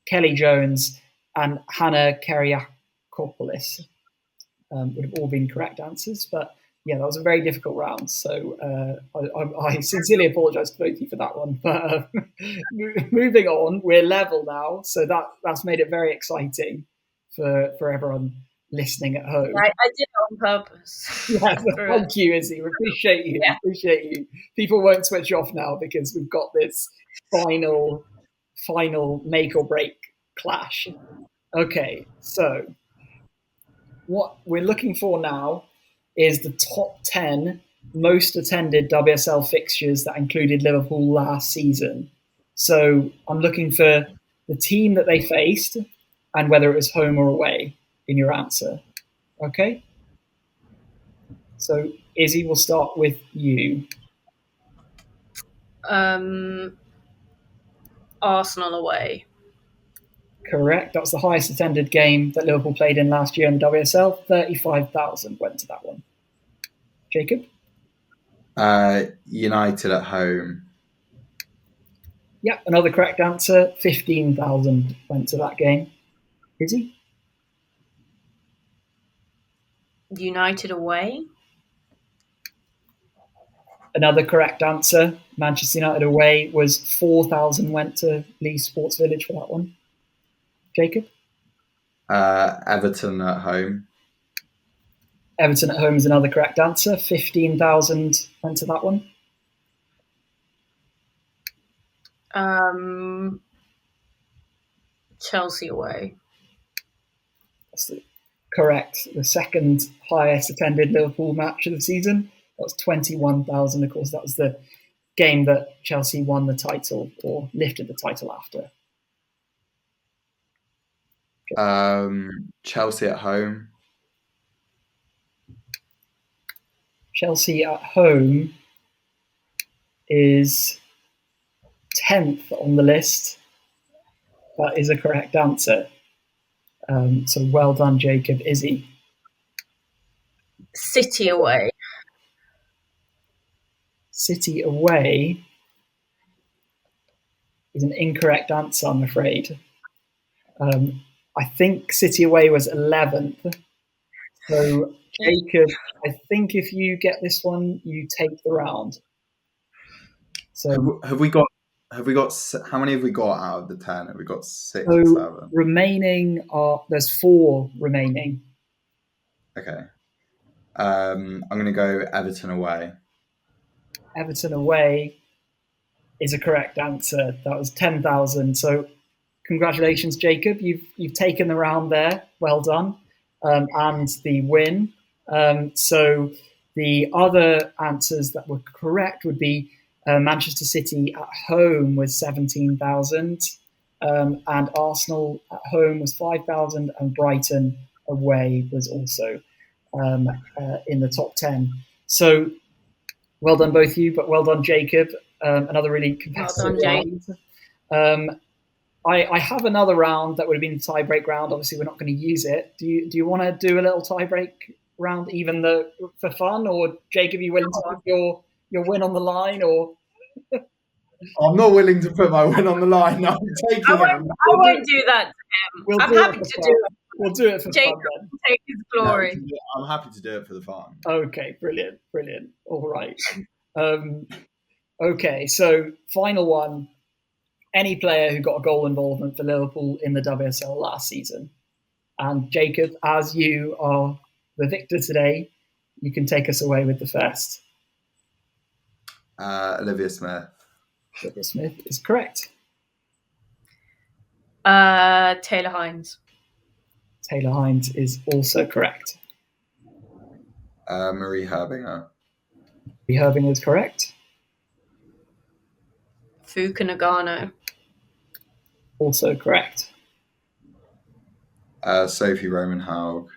Kelly Jones, and Hannah Keriakopoulos would have all been correct answers. But yeah, that was a very difficult round. So I sincerely apologise to both of you for that one. But moving on, we're level now. So that's made it very exciting for everyone listening at home. I did it on purpose. Yeah, thank you, Izzy. We appreciate you. Yeah. Appreciate you. People won't switch off now because we've got this final make or break clash. Okay, so what we're looking for now is the top 10 most attended WSL fixtures that included Liverpool last season. So I'm looking for the team that they faced and whether it was home or away in your answer. Okay? So Izzy, we'll start with you. Arsenal away. Correct. That was the highest attended game that Liverpool played in last year in WSL. 35,000 went to that one. Jacob? United at home. Yeah, another correct answer. 15,000 went to that game. Izzy? United away. Another correct answer. Manchester United away was 4,000 went to Leeds Sports Village for that one. Jacob? Everton at home. Everton at home is another correct answer. 15,000 went to that one. Chelsea away. That's the correct. The second highest attended Liverpool match of the season. That was 21,000. Of course, that was the game that Chelsea won the title or lifted the title after. Chelsea at home. Chelsea at home is 10th on the list. That is a correct answer. So well done, Jacob. Izzy? City away. City away is an incorrect answer, I'm afraid. I think City away was 11th. So, Jacob, I think if you get this one, you take the round. So Have we got? How many have we got out of the 10? Have we got 6 so or 7? remaining there's 4 remaining. Okay. I'm going to go Everton away. Everton away is a correct answer. That was 10,000. So congratulations, Jacob. You've taken the round there. Well done. And the win. So the other answers that were correct would be Manchester City at home was 17,000, and Arsenal at home was 5,000, and Brighton away was also in the top 10. So well done, both of you, but well done, Jacob. Another really competitive round. I have another round that would have been the tie-break round. Obviously, we're not going to use it. Do you want to do a little tie-break round, even for fun? Or, Jacob, are you willing to put your win on the line? Or I'm not willing to put my win on the line. No, I'm taking it. I won't do that to him. I'm happy to do it. We'll do it for Jacob fun then. Take his glory. No, I'm happy to do it for the fun. Okay, brilliant. All right. Okay, so final one. Any player who got a goal involvement for Liverpool in the WSL last season. And Jacob, as you are the victor today, you can take us away with the first. Olivia Smith. Olivia Smith is correct. Taylor Hines. Taylor Hines is also correct. Marie Herbinger. Marie Herbinger is correct. Fuka Nagano. Also correct. Sophie Roman Haug.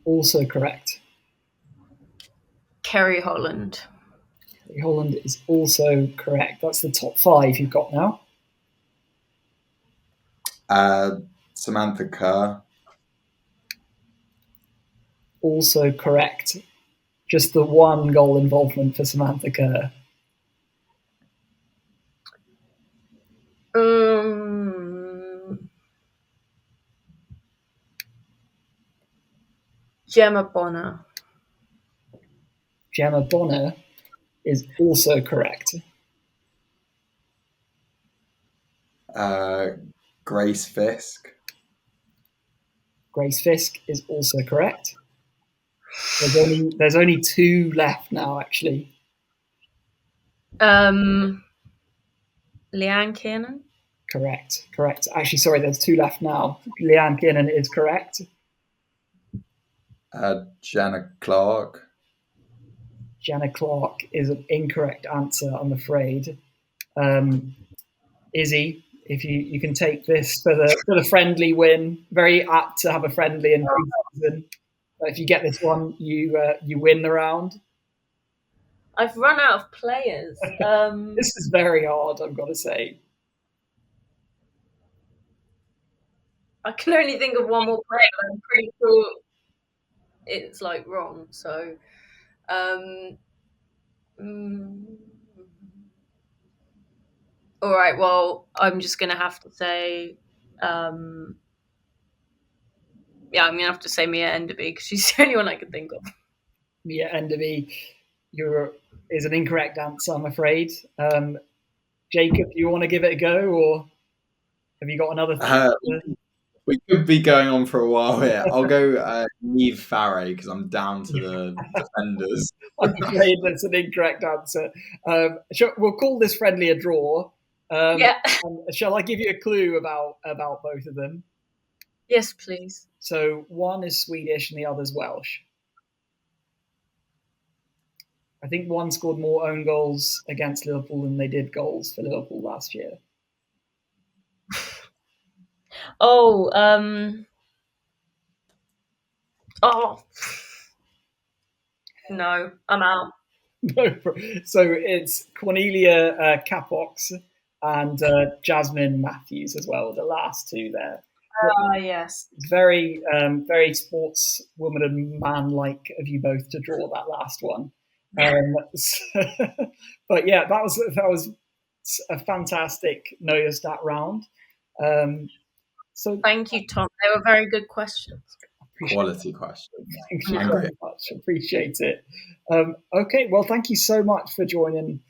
Also correct. Kerry Holland. Kerry Holland is also correct. That's the top 5 you've got now. Samantha Kerr. Also correct. Just the one goal involvement for Samantha Kerr. Gemma Bonner. Gemma Bonner is also correct. Grace Fisk. Grace Fisk is also correct. There's only 2 left now, actually. Leanne Kiernan. Correct. Actually, sorry, there's 2 left now. Leanne Kiernan is correct. Jenna Clark. Jenna Clark is an incorrect answer, I'm afraid. Izzy, if you can take this for the friendly win. Very apt to have a friendly in pre-season. But if you get this one, you win the round. I've run out of players. This is very hard, I've got to say. I can only think of one more player. I'm pretty sure it's wrong. So, all right. Well, I'm just gonna have to say, I'm gonna have to say Mia Enderby because she's the only one I can think of. Mia Enderby is an incorrect answer, I'm afraid. Jacob, do you want to give it a go, or have you got another thing? We could be going on for a while here. I'll go Neve Farray because I'm down to the defenders. I'm afraid that's an incorrect answer. We'll call this friendly a draw. Yeah. Shall I give you a clue about both of them? Yes, please. So one is Swedish and the other's Welsh. I think one scored more own goals against Liverpool than they did goals for Liverpool last year. Oh, no, I'm out. So it's Cornelia Capox and Jasmine Matthews as well, the last two there. Yes. Very, very sportswoman and man-like of you both to draw that last one. But yeah, that was a fantastic Know Your Stat round. So thank you, Tom. They were very good questions. Quality questions. Thank you very much. Appreciate it. Okay, well, thank you so much for joining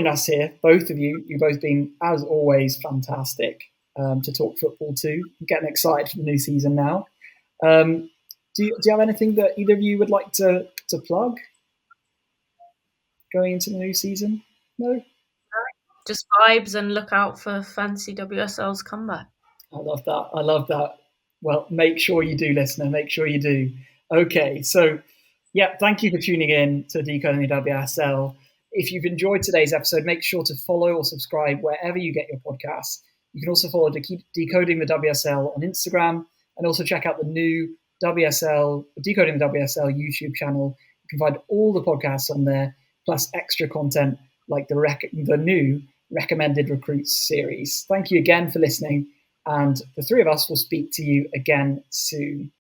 us here, both of you. You've both been, as always, fantastic to talk football to. I'm getting excited for the new season now. Do you have anything that either of you would like to plug going into the new season? No? Just vibes and look out for fancy WSL's comeback. I love that. Well, make sure you do, listener. Make sure you do. Okay, so yeah, thank you for tuning in to Decoding the WSL. If you've enjoyed today's episode, make sure to follow or subscribe wherever you get your podcasts. You can also follow Decoding the WSL on Instagram, and also check out the new Decoding the WSL YouTube channel. You can find all the podcasts on there, plus extra content like the new Recommended Recruits series. Thank you again for listening, and the three of us will speak to you again soon.